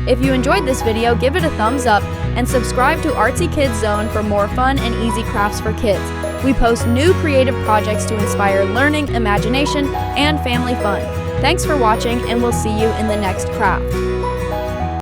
If you enjoyed this video, give it a thumbs up and subscribe to Artsy Kids Zone for more fun and easy crafts for kids. We post new creative projects to inspire learning, imagination, and family fun. Thanks for watching, and we'll see you in the next craft.